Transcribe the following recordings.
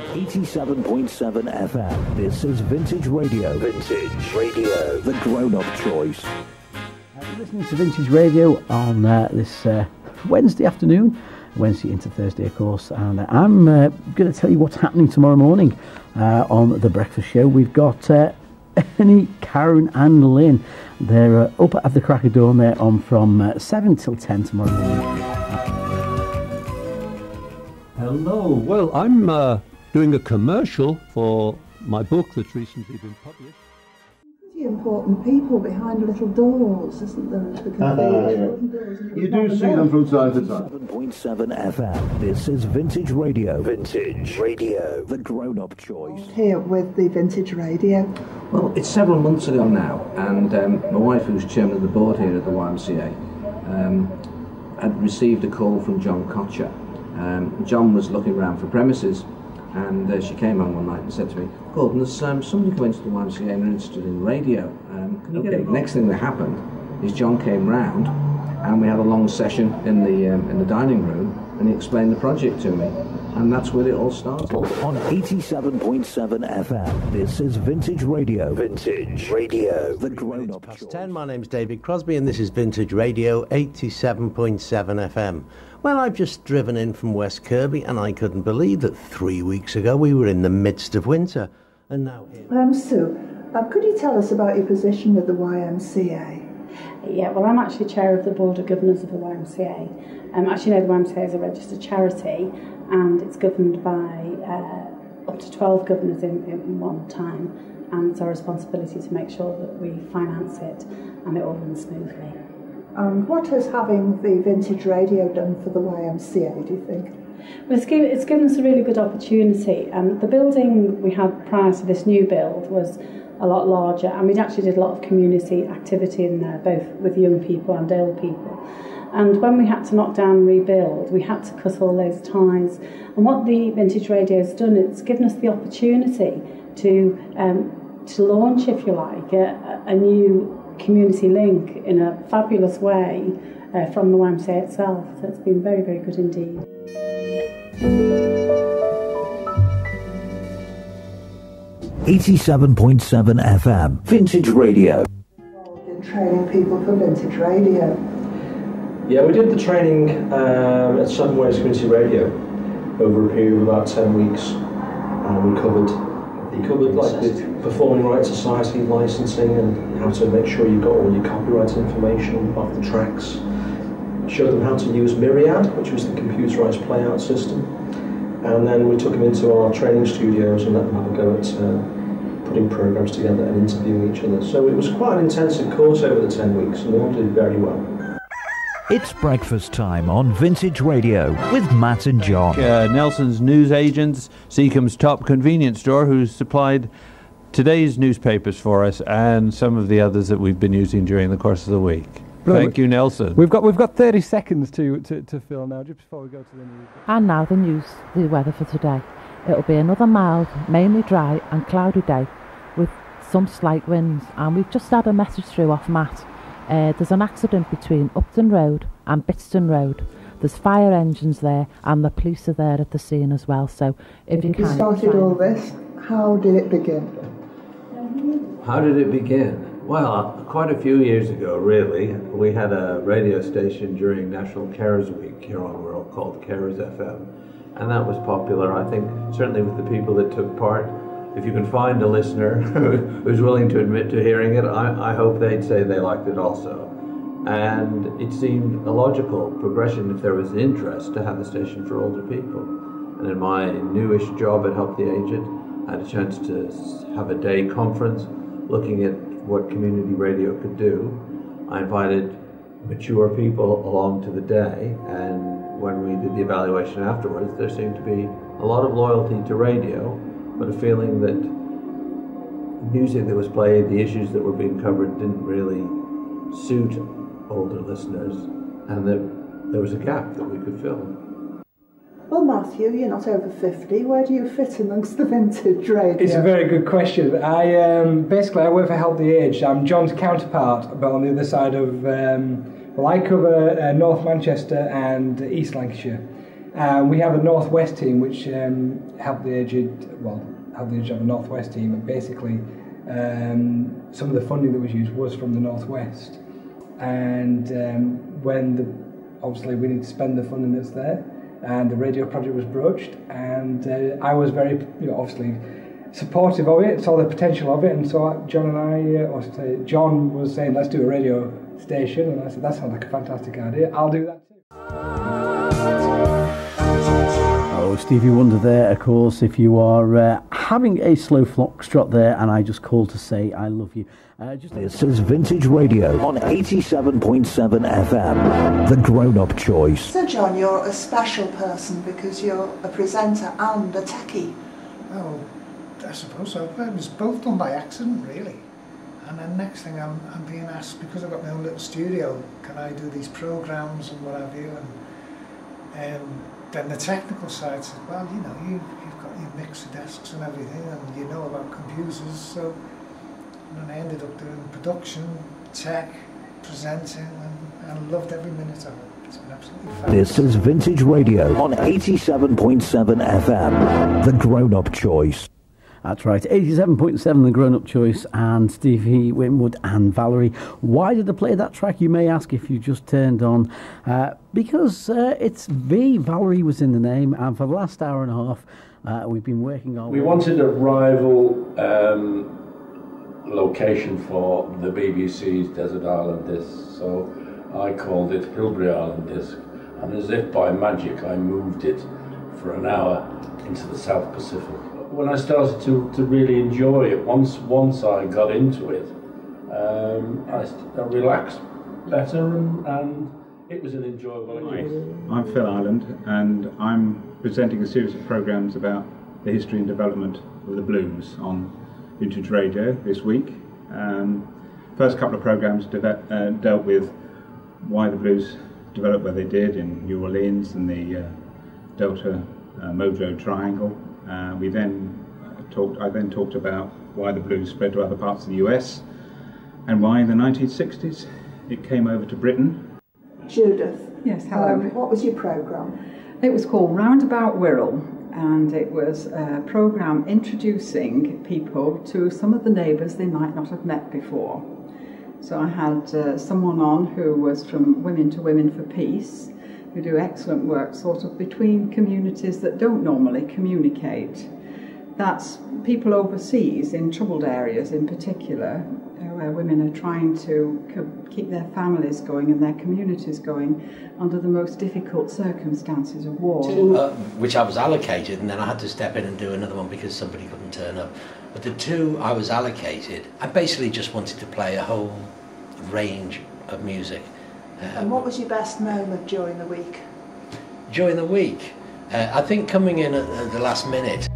87.7 FM. This is Vintage Radio. Vintage Radio, the grown-up choice. Listening to Vintage Radio on this Wednesday afternoon, Wednesday into Thursday, of course, and I'm going to tell you what's happening tomorrow morning on The Breakfast Show. We've got Ernie, Karen and Lynn. They're up at the crack of dawn. They're on from 7 till 10 tomorrow morning. Hello. Well, I'm doing a commercial for my book that's recently been published. Pretty important people behind little doors, isn't there? The cathedral. You do see them from time to time. 7.7 FM. This is Vintage Radio. Vintage Radio, the grown-up choice. Here with the Vintage Radio. Well, it's several months ago now, and my wife, who's chairman of the board here at the YMCA, had received a call from John Kocher. John was looking around for premises, and she came home one night and said to me, "Gordon, there's somebody coming to the YMCA and they're interested in radio. Can you get it?" Next thing that happened is John came round, and we had a long session in the dining room, and he explained the project to me, and that's where it all started. On 87.7 FM, this is Vintage Radio. Vintage Radio, the grown-up choice. 10. My name's David Crosby, and this is Vintage Radio 87.7 FM. Well, I've just driven in from West Kirby, and I couldn't believe that 3 weeks ago we were in the midst of winter, and now here. Sue, could you tell us about your position with the YMCA? Yeah, well, I'm actually chair of the Board of Governors of the YMCA. As you know, the YMCA is a registered charity, and it's governed by up to 12 governors in one time, and it's our responsibility to make sure that we finance it and it all runs smoothly. What has having the Vintage Radio done for the YMCA, do you think? Well, it's given us a really good opportunity. The building we had prior to this new build was a lot larger, and we actually did a lot of community activity in there, both with young people and old people. And when we had to knock down and rebuild, we had to cut all those ties. And what the Vintage Radio has done, it's given us the opportunity to launch, if you like, a new community link in a fabulous way from the YMCA itself. So it's been very, very good indeed. .7 FM, Vintage Radio. In training people for Vintage Radio. Yeah, we did the training at Southern Wales Community Radio over a period of about 10 weeks. We covered like the Performing Rights Society licensing and how to make sure you got all your copyright information off the tracks. Showed them how to use Myriad, which was the computerized playout system. And then we took them into our training studios and let them have a go at putting programs together and interviewing each other. So it was quite an intensive course over the 10 weeks, and they all did very well. It's breakfast time on Vintage Radio with Matt and John. Nelson's newsagents, Seacombe's top convenience store, who's supplied today's newspapers for us and some of the others that we've been using during the course of the week. Brilliant. Thank you, Nelson. We've got 30 seconds to fill now, just before we go to the news. And now the news, the weather for today. It'll be another mild, mainly dry and cloudy day with some slight winds. And we've just had a message through off Matt. There's an accident between Upton Road and Bitston Road. There's fire engines there, and the police are there at the scene as well. So if you can... started all this, how did it begin? How did it begin? Well, quite a few years ago, really. We had a radio station during National Carers Week here on World called Carers FM, and that was popular, I think, certainly with the people that took part. If you can find a listener who's willing to admit to hearing it, I hope they'd say they liked it also. And it seemed a logical progression, if there was interest, to have the station for older people. And in my newish job at Help the Aged, I had a chance to have a day conference looking at what community radio could do. I invited mature people along to the day, and when we did the evaluation afterwards, there seemed to be a lot of loyalty to radio, but a feeling that music that was played, the issues that were being covered didn't really suit older listeners, and that there was a gap that we could fill. Well, Matthew, you're not over 50. Where do you fit amongst the Vintage Radio? It's a very good question. I work for Help the Aged. I'm John's counterpart, but on the other side of... I cover North Manchester and East Lancashire. We have a Northwest team which helped the aged have a Northwest team, and basically some of the funding that was used was from the Northwest. And obviously we need to spend the funding that's there, and the radio project was broached, and I was very, obviously supportive of it, saw the potential of it, and so John and I, John was saying, let's do a radio station, and I said, that sounds like a fantastic idea, I'll do that too. Oh, Stevie Wonder there, of course, if you are having a slow foxtrot there, and I just called to say I love you. This is Vintage Radio on 87.7 FM, the grown-up choice. So John, you're a special person because you're a presenter and a techie. Oh, I suppose so. It was both done by accident, really. And then next thing I'm being asked, because I've got my own little studio, can I do these programs and what have you? And then the technical side said, well, you've got your mixer desks and everything, and you know about computers, so and I ended up doing production, tech, presenting, and loved every minute of it. It's been absolutely fabulous. This is Vintage Radio on 87.7 FM, the grown-up choice. That's right, 87.7 the grown-up choice, and Stevie Winwood and Valerie. Why did I play that track, you may ask, if you just turned on? Because it's V, Valerie was in the name, and for the last hour and a half we've been working on... We wanted a rival location for the BBC's Desert Island Disc, so I called it Feburary Island Disc, and as if by magic I moved it for an hour into the South Pacific. When I started to really enjoy it, once I got into it, I relaxed better, and it was an enjoyable experience. I'm Phil Ireland, and I'm presenting a series of programmes about the history and development of the blues on Vintage Radio this week. First couple of programmes dealt with why the blues developed where they did in New Orleans and the Delta Mojo Triangle. I then talked about why the blues spread to other parts of the US and why in the 1960s it came over to Britain. Judith. Yes, hello. What was your programme? It was called Roundabout Wirral, and it was a programme introducing people to some of the neighbours they might not have met before. So I had someone on who was from Women to Women for Peace, who do excellent work sort of between communities that don't normally communicate. That's people overseas in troubled areas in particular, where women are trying to keep their families going and their communities going under the most difficult circumstances of war. Which I was allocated, and then I had to step in and do another one because somebody couldn't turn up. But the two I was allocated, I basically just wanted to play a whole range of music. And what was your best moment during the week? During the week? I think coming in at the last minute.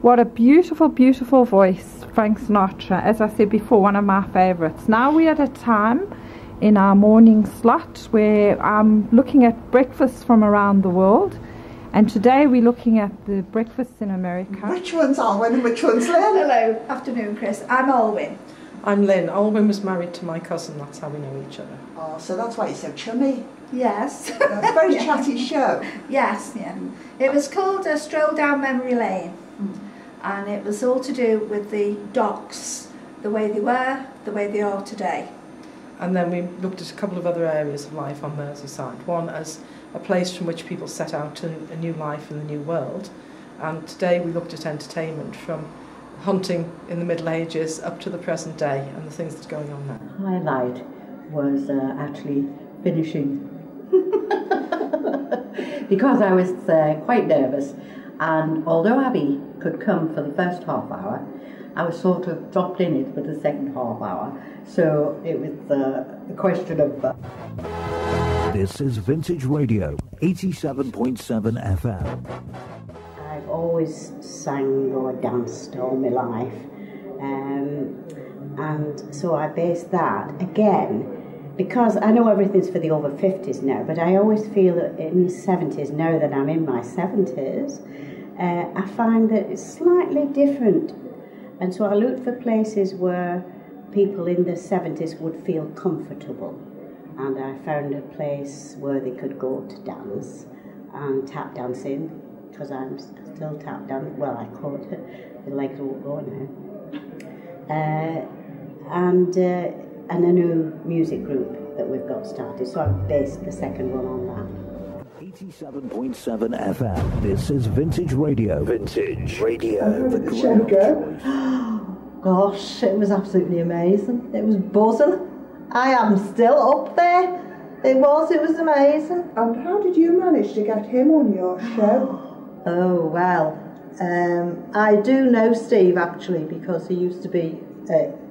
What a beautiful, beautiful voice, Frank Sinatra. As I said before, one of my favourites. Now we're at a time in our morning slot where I'm looking at breakfasts from around the world. And today we're looking at the breakfasts in America. Which one's Alwyn and which one's Lynn? Hello, afternoon Chris. I'm Alwyn. I'm Lynn. Alwyn was married to my cousin, that's how we know each other. Oh, so that's why you're so chummy. Yes. It's a very chatty show. Yes, yeah. It was called a Stroll Down Memory Lane. And it was all to do with the docks, the way they were, the way they are today. And then we looked at a couple of other areas of life on Merseyside. One as a place from which people set out to a new life in the new world. And today we looked at entertainment from hunting in the Middle Ages up to the present day and the things that's going on now. The highlight was actually finishing because I was quite nervous, and although Abby could come for the first half hour, I was sort of dropped in it for the second half hour, so it was a question of... This is Vintage Radio, 87.7 FM. I've always sang or danced all my life, and so I based that, again, because I know everything's for the over 50s now, but I always feel that in the 70s, now that I'm in my 70s, I find that it's slightly different. And so I looked for places where people in the 70s would feel comfortable. and I found a place where they could go to dance and tap dancing, because I'm still tap dancing. Well, I could, the legs won't go now. And a new music group that we've got started, so I've based the second one on that. 87.7 FM. This is Vintage Radio. Vintage Radio. How did the show go? Gosh, it was absolutely amazing. It was buzzing. I am still up there. It was amazing. And how did you manage to get him on your show? Oh, well, I do know Steve actually, because he used to be,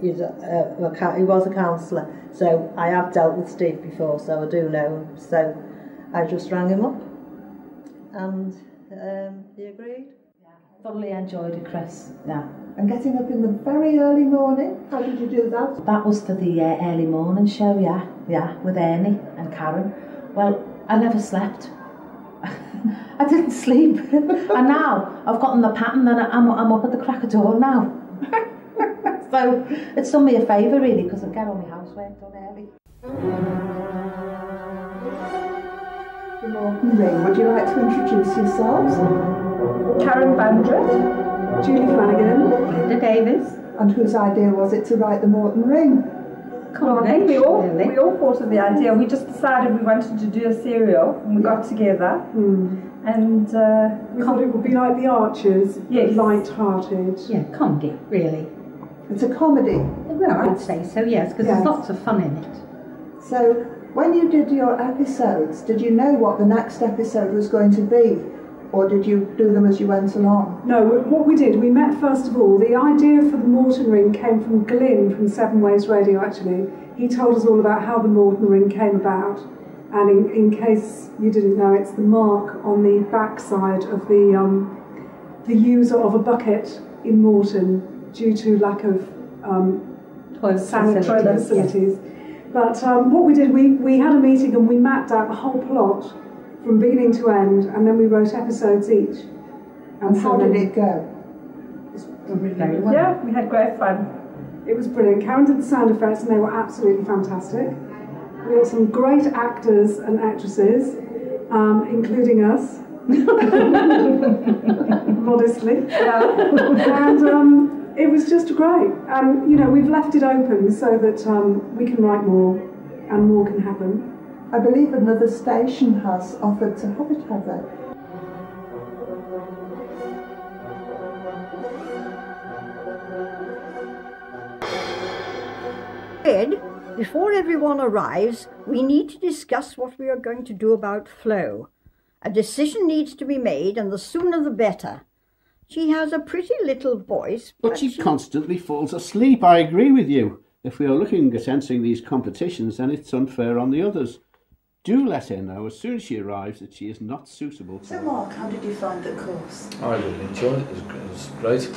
he was a counsellor, so I have dealt with Steve before, so I do know him. So I just rang him up, and he agreed. Thoroughly enjoyed it, Chris. Yeah. And getting up in the very early morning, how did you do that? That was for the early morning show, yeah, with Ernie and Karen. Well, I never slept. I didn't sleep, and now I've gotten the pattern, and I'm up at the crack of dawn now. So it's done me a favour really, because I get all my housework done early. The Morton Ring. Would you like to introduce yourselves? Karen Bandrett, Julie Flanagan, Linda Davis. And whose idea was it to write the Morton Ring? Well, I think we all thought of the idea. We just decided we wanted to do a serial, and we got together. And we thought it would be like The Archers, light-hearted. Yeah, comedy, really. It's a comedy. Well, I'd say so, yes, because there's lots of fun in it. So, when you did your episodes, did you know what the next episode was going to be? Or did you do them as you went along? No, what we did, we met first of all. The idea for the Morton Ring came from Glyn from Seven Ways Radio, actually. He told us all about how the Morton Ring came about. And in case you didn't know, it's the mark on the backside of the user of a bucket in Morton due to lack of sanitary facilities. Yes. But what we did, we had a meeting and we mapped out the whole plot from beginning to end, and then we wrote episodes each. And how did it go? Very well. Yeah, we had great fun. It was brilliant. Karen did the sound effects and they were absolutely fantastic. We had some great actors and actresses, including us. Modestly. And it was just great. And, you know, we've left it open so that we can write more and more can happen. I believe another station has offered to have it, have they? Ed, before everyone arrives, we need to discuss what we are going to do about Flo. A decision needs to be made, and the sooner the better. She has a pretty little voice, but she constantly falls asleep. I agree with you. If we are looking at entering these competitions, then it's unfair on the others. Do let her know as soon as she arrives that she is not suitable. So Mark, how did you find the course? I really enjoyed it. It was great.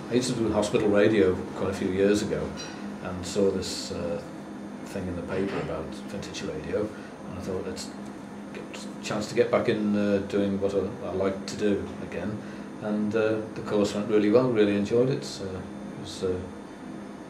I used to do hospital radio quite a few years ago and saw this thing in the paper about vintage radio, and I thought let's get a chance to get back in doing what I like to do again, and the course went really well. Really enjoyed it. So it was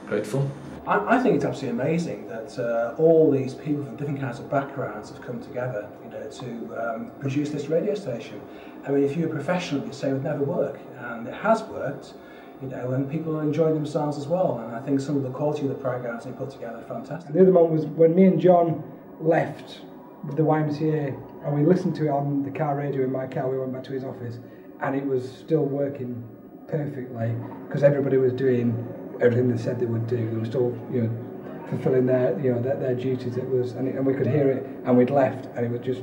great fun. I think it's absolutely amazing that all these people from different kinds of backgrounds have come together, you know, to produce this radio station. I mean, if you were professional, you'd say it would never work, and it has worked, you know, and people are enjoying themselves as well. And I think some of the quality of the programs they put together are fantastic. And the other one was when me and John left the YMCA, and we listened to it on the car radio in my car. We went back to his office, and it was still working perfectly because everybody was doing everything they said they would do. They were still, you know, fulfilling their duties. It was, and we could hear it, and we'd left, and it was just,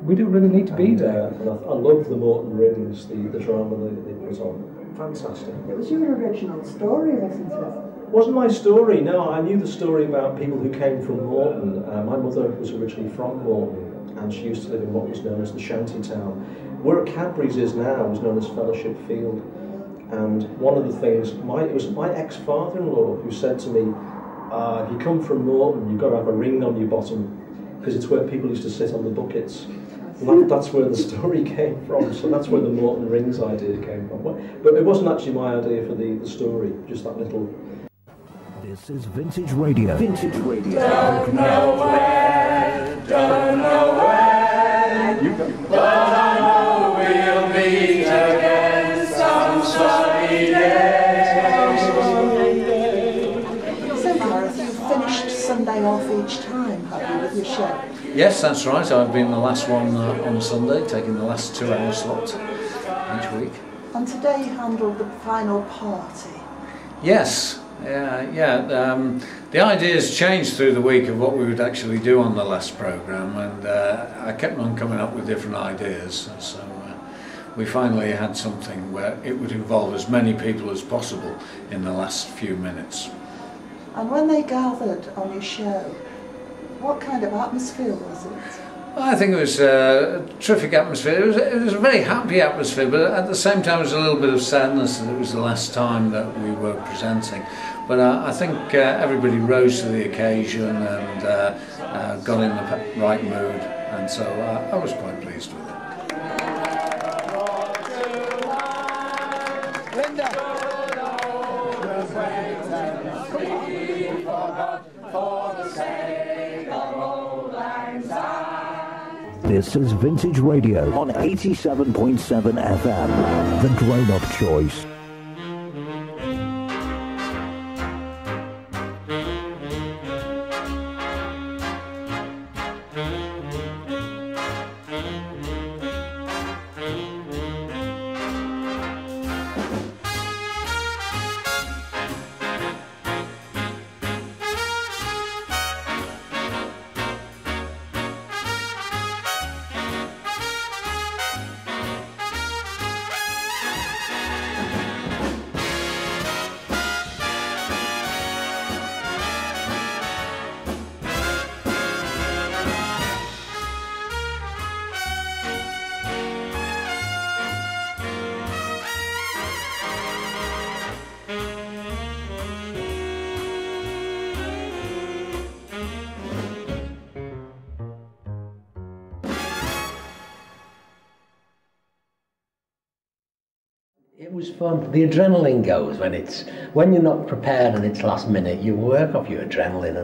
we didn't really need to be there. I love the Morton Rings, the drama they put on. Fantastic. It was your original story, wasn't it? It wasn't my story, no. I knew the story about people who came from Morton. My mother was originally from Morton, and she used to live in what was known as the shanty town. Where Cadbury's is now was known as Fellowship Field. And one of the things, it was my ex-father-in-law who said to me, if you come from Morton, you've got to have a ring on your bottom, because it's where people used to sit on the buckets. And that's where the story came from, so that's where the Morton Rings idea came from. But it wasn't actually my idea for the story, just that little... This is Vintage Radio. Vintage Radio. Don't know when, but I know we'll meet again some sunny day. So Gareth, you've finished Sunday off each time, have you, with your show? Yes, that's right. I've been the last one on Sunday, taking the last 2 hour slot each week. And today you handled the final party. Yes, the ideas changed through the week of what we would actually do on the last programme, and I kept on coming up with different ideas, so we finally had something where it would involve as many people as possible in the last few minutes. And when they gathered on your show, what kind of atmosphere was it? I think it was a terrific atmosphere. It was a very happy atmosphere, but at the same time, there was a little bit of sadness that it was the last time that we were presenting. But I think everybody rose to the occasion and got in the right mood, and so I was quite pleased with it. This is Vintage Radio on 87.7 FM, the grown-up choice. It was fun. The adrenaline goes when you're not prepared and it's last minute. You work off your adrenaline,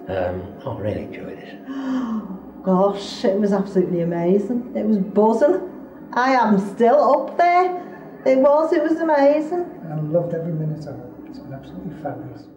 and I really enjoyed it. Gosh, it was absolutely amazing. It was buzzing. I am still up there. It was amazing. I loved every minute of it. It's been absolutely fabulous.